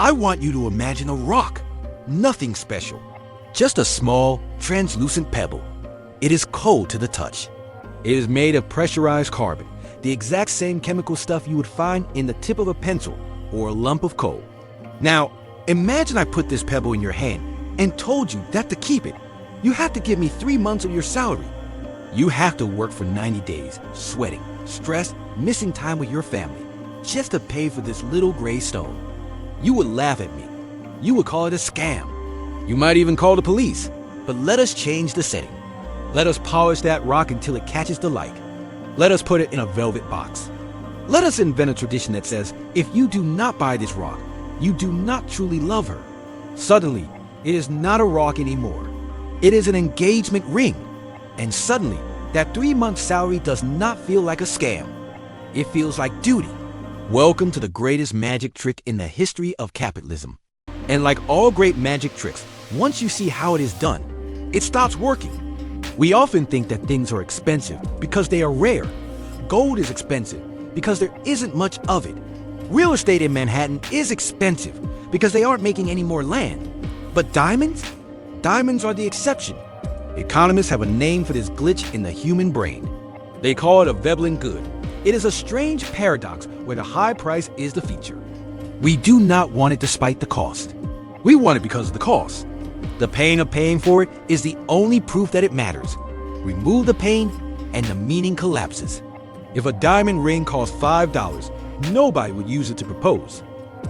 I want you to imagine a rock. Nothing special. Just a small, translucent pebble. It is cold to the touch. It is made of pressurized carbon, the exact same chemical stuff you would find in the tip of a pencil or a lump of coal. Now, imagine I put this pebble in your hand and told you that to keep it, you have to give me 3 months of your salary. You have to work for 90 days, sweating, stressed, missing time with your family, just to pay for this little gray stone. You would laugh at me. You would call it a scam. You might even call the police. But let us change the setting. Let us polish that rock until it catches the light. Let us put it in a velvet box. Let us invent a tradition that says, if you do not buy this rock, you do not truly love her. Suddenly, it is not a rock anymore. It is an engagement ring. And suddenly, that 3-month salary does not feel like a scam. It feels like duty. Welcome to the greatest magic trick in the history of capitalism. And like all great magic tricks, once you see how it is done, it stops working. We often think that things are expensive because they are rare. Gold is expensive because there isn't much of it. Real estate in Manhattan is expensive because they aren't making any more land. But diamonds? Diamonds are the exception. Economists have a name for this glitch in the human brain. They call it a Veblen Good. It is a strange paradox where the high price is the feature. We do not want it despite the cost. We want it because of the cost. The pain of paying for it is the only proof that it matters. Remove the pain and the meaning collapses. If a diamond ring costs $5, nobody would use it to propose.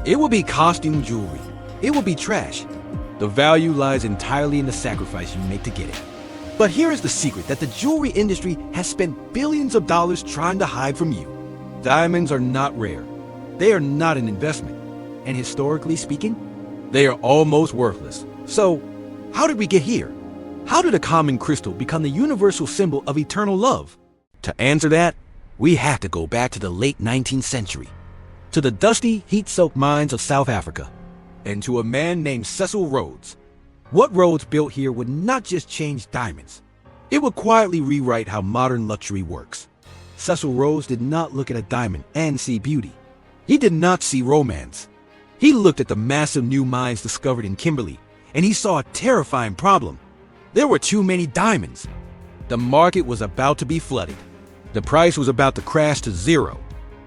It would be costume jewelry. It would be trash. The value lies entirely in the sacrifice you make to get it. But here is the secret that the jewelry industry has spent billions of dollars trying to hide from you. Diamonds are not rare. They are not an investment. And historically speaking, they are almost worthless. So, how did we get here? How did a common crystal become the universal symbol of eternal love? To answer that, we have to go back to the late 19th century, to the dusty, heat-soaked mines of South Africa, and to a man named Cecil Rhodes. What Rhodes built here would not just change diamonds. It would quietly rewrite how modern luxury works. Cecil Rhodes did not look at a diamond and see beauty. He did not see romance. He looked at the massive new mines discovered in Kimberley, and he saw a terrifying problem. There were too many diamonds. The market was about to be flooded. The price was about to crash to zero.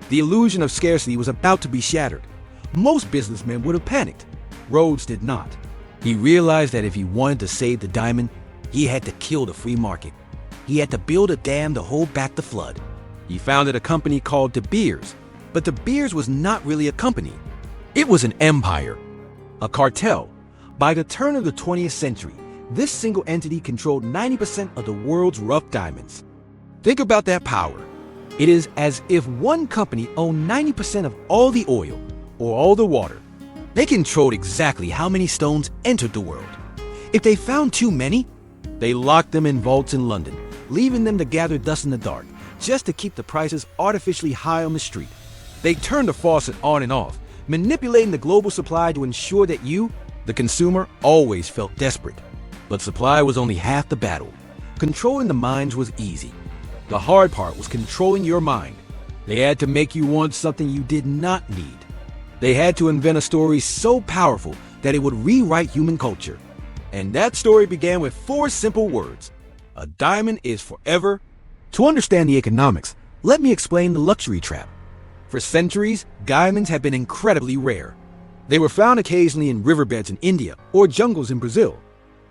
The illusion of scarcity was about to be shattered. Most businessmen would have panicked. Rhodes did not. He realized that if he wanted to save the diamond, he had to kill the free market. He had to build a dam to hold back the flood. He founded a company called De Beers, but De Beers was not really a company. It was an empire, a cartel. By the turn of the 20th century, this single entity controlled 90% of the world's rough diamonds. Think about that power. It is as if one company owned 90% of all the oil or all the water. They controlled exactly how many stones entered the world. If they found too many, they locked them in vaults in London, leaving them to gather dust in the dark, just to keep the prices artificially high on the street. They turned the faucet on and off, manipulating the global supply to ensure that you, the consumer, always felt desperate. But supply was only half the battle. Controlling the mines was easy. The hard part was controlling your mind. They had to make you want something you did not need. They had to invent a story so powerful that it would rewrite human culture. And that story began with 4 simple words. A diamond is forever. To understand the economics, let me explain the luxury trap. For centuries, diamonds have been incredibly rare. They were found occasionally in riverbeds in India or jungles in Brazil.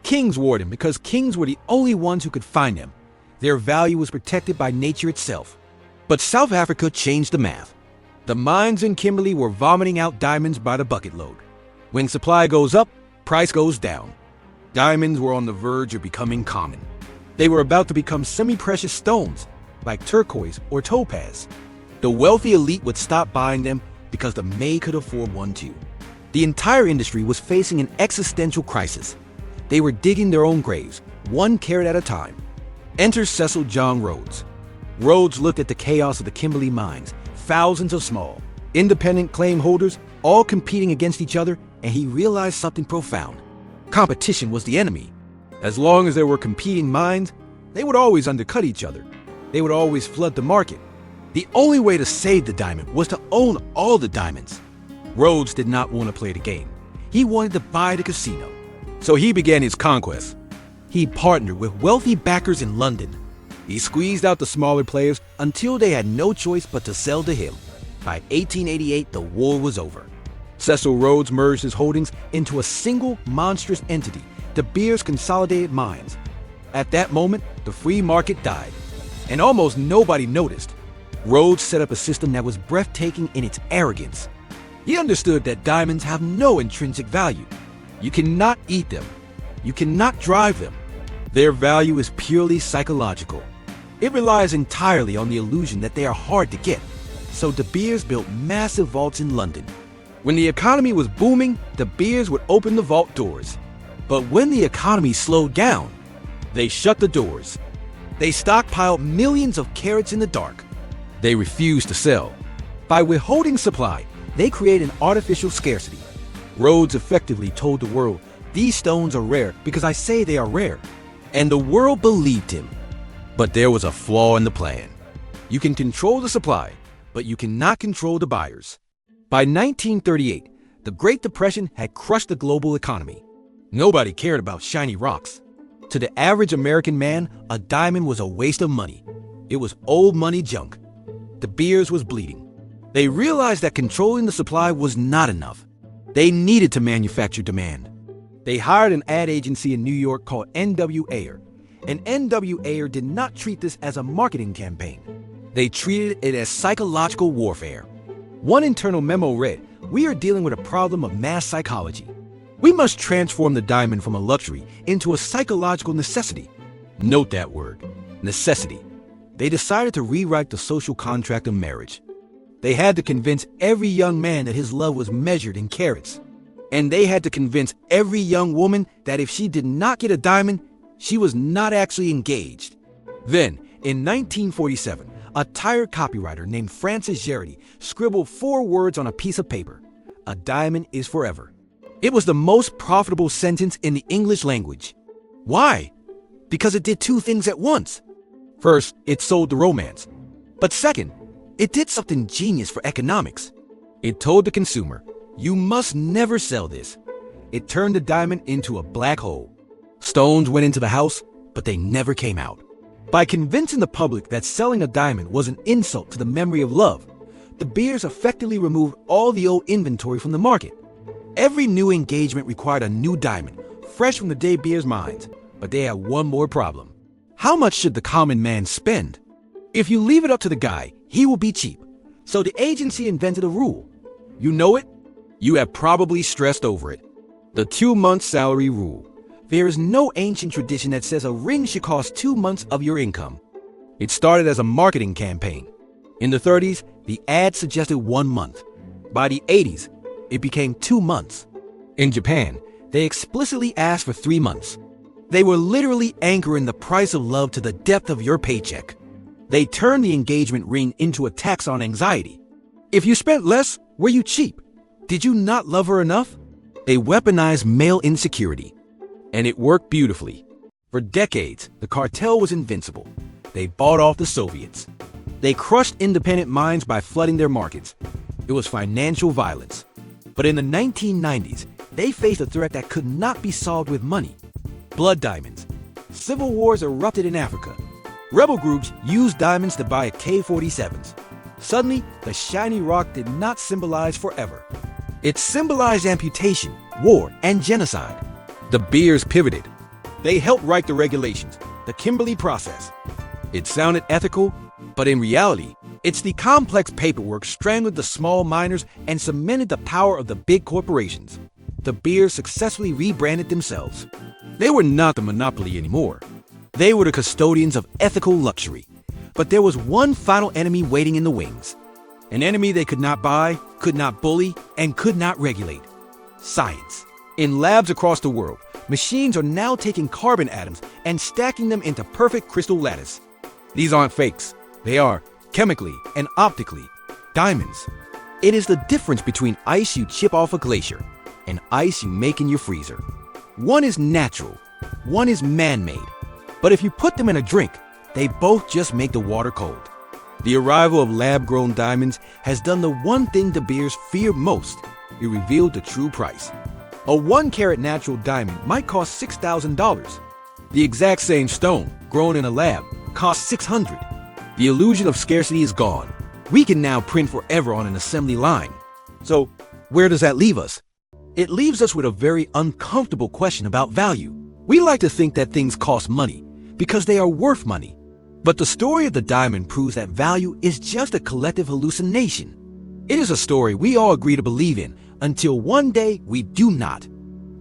Kings wore them because kings were the only ones who could find them. Their value was protected by nature itself. But South Africa changed the math. The mines in Kimberley were vomiting out diamonds by the bucket load. When supply goes up, price goes down. Diamonds were on the verge of becoming common. They were about to become semi-precious stones, like turquoise or topaz. The wealthy elite would stop buying them because the May could afford one too. The entire industry was facing an existential crisis. They were digging their own graves, 1 carat at a time. Enter Cecil John Rhodes. Rhodes looked at the chaos of the Kimberley mines, thousands of small, independent claim holders, all competing against each other, and he realized something profound. Competition was the enemy. As long as there were competing mines, they would always undercut each other. They would always flood the market. The only way to save the diamond was to own all the diamonds. Rhodes did not want to play the game. He wanted to buy the casino. So he began his conquest. He partnered with wealthy backers in London. He squeezed out the smaller players until they had no choice but to sell to him. By 1888, the war was over. Cecil Rhodes merged his holdings into a single monstrous entity, De Beers Consolidated Mines. At that moment, the free market died, and almost nobody noticed. Rhodes set up a system that was breathtaking in its arrogance. He understood that diamonds have no intrinsic value. You cannot eat them. You cannot drive them. Their value is purely psychological. It relies entirely on the illusion that they are hard to get. So De Beers built massive vaults in London. When the economy was booming, De Beers would open the vault doors. But when the economy slowed down, they shut the doors. They stockpiled millions of carats in the dark. They refused to sell. By withholding supply, they created an artificial scarcity. Rhodes effectively told the world, "These stones are rare because I say they are rare." And the world believed him. But there was a flaw in the plan. You can control the supply, but you cannot control the buyers. By 1938, the Great Depression had crushed the global economy. Nobody cared about shiny rocks. To the average American man, a diamond was a waste of money. It was old money junk. De Beers was bleeding. They realized that controlling the supply was not enough. They needed to manufacture demand. They hired an ad agency in New York called N.W. Ayer. And N.W. Ayer did not treat this as a marketing campaign. They treated it as psychological warfare. One internal memo read, "We are dealing with a problem of mass psychology. We must transform the diamond from a luxury into a psychological necessity." Note that word, necessity. They decided to rewrite the social contract of marriage. They had to convince every young man that his love was measured in carats. And they had to convince every young woman that if she did not get a diamond, she was not actually engaged. Then, in 1947, a tired copywriter named Francis Geraghty scribbled 4 words on a piece of paper: "A diamond is forever." It was the most profitable sentence in the English language. Why? Because it did 2 things at once. First, it sold the romance. But second, it did something genius for economics. It told the consumer, "You must never sell this." It turned the diamond into a black hole. Stones went into the house, but they never came out. By convincing the public that selling a diamond was an insult to the memory of love, De Beers effectively removed all the old inventory from the market. Every new engagement required a new diamond, fresh from the De Beers mines. But they had one more problem. How much should the common man spend? If you leave it up to the guy, he will be cheap. So the agency invented a rule. You know it? You have probably stressed over it. The 2-month salary rule. There is no ancient tradition that says a ring should cost 2 months of your income. It started as a marketing campaign. In the 30s, the ad suggested 1 month. By the 80s, it became 2 months. In Japan, they explicitly asked for 3 months. They were literally anchoring the price of love to the depth of your paycheck. They turned the engagement ring into a tax on anxiety. If you spent less, were you cheap? Did you not love her enough? They weaponized male insecurity. And it worked beautifully. For decades, the cartel was invincible. They bought off the Soviets. They crushed independent mines by flooding their markets. It was financial violence. But in the 1990s, they faced a threat that could not be solved with money. Blood diamonds. Civil wars erupted in Africa. Rebel groups used diamonds to buy AK-47s. Suddenly, the shiny rock did not symbolize forever. It symbolized amputation, war, and genocide. De Beers pivoted. They helped write the regulations, the Kimberley process. It sounded ethical, but in reality, it's the complex paperwork strangled the small miners and cemented the power of the big corporations. De Beers successfully rebranded themselves. They were not the monopoly anymore. They were the custodians of ethical luxury. But there was one final enemy waiting in the wings. An enemy they could not buy, could not bully, and could not regulate. Science. In labs across the world, machines are now taking carbon atoms and stacking them into perfect crystal lattice. These aren't fakes. They are, chemically and optically, diamonds. It is the difference between ice you chip off a glacier and ice you make in your freezer. One is natural, one is man-made. But if you put them in a drink, they both just make the water cold. The arrival of lab-grown diamonds has done the one thing De Beers feared most. it revealed the true price. A 1-carat natural diamond might cost $6,000. The exact same stone, grown in a lab, costs $600. The illusion of scarcity is gone. We can now print forever on an assembly line. So, where does that leave us? It leaves us with a very uncomfortable question about value. We like to think that things cost money because they are worth money. But the story of the diamond proves that value is just a collective hallucination. It is a story we all agree to believe in until one day we do not.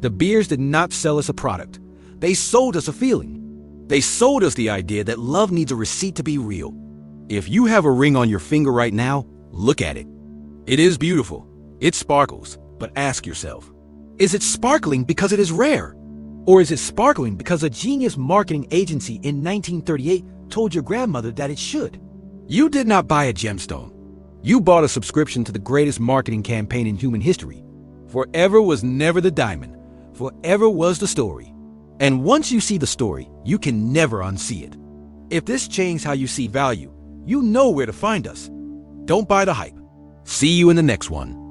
The beers did not sell us a product. They sold us a feeling. They sold us the idea that love needs a receipt to be real. If you have a ring on your finger right now, look at it. It is beautiful. It sparkles. But ask yourself, is it sparkling because it is rare? Or is it sparkling because a genius marketing agency in 1938 told your grandmother that it should? You did not buy a gemstone. You bought a subscription to the greatest marketing campaign in human history. Forever was never the diamond. Forever was the story. And once you see the story, you can never unsee it. If this changed how you see value, you know where to find us. Don't buy the hype. See you in the next one.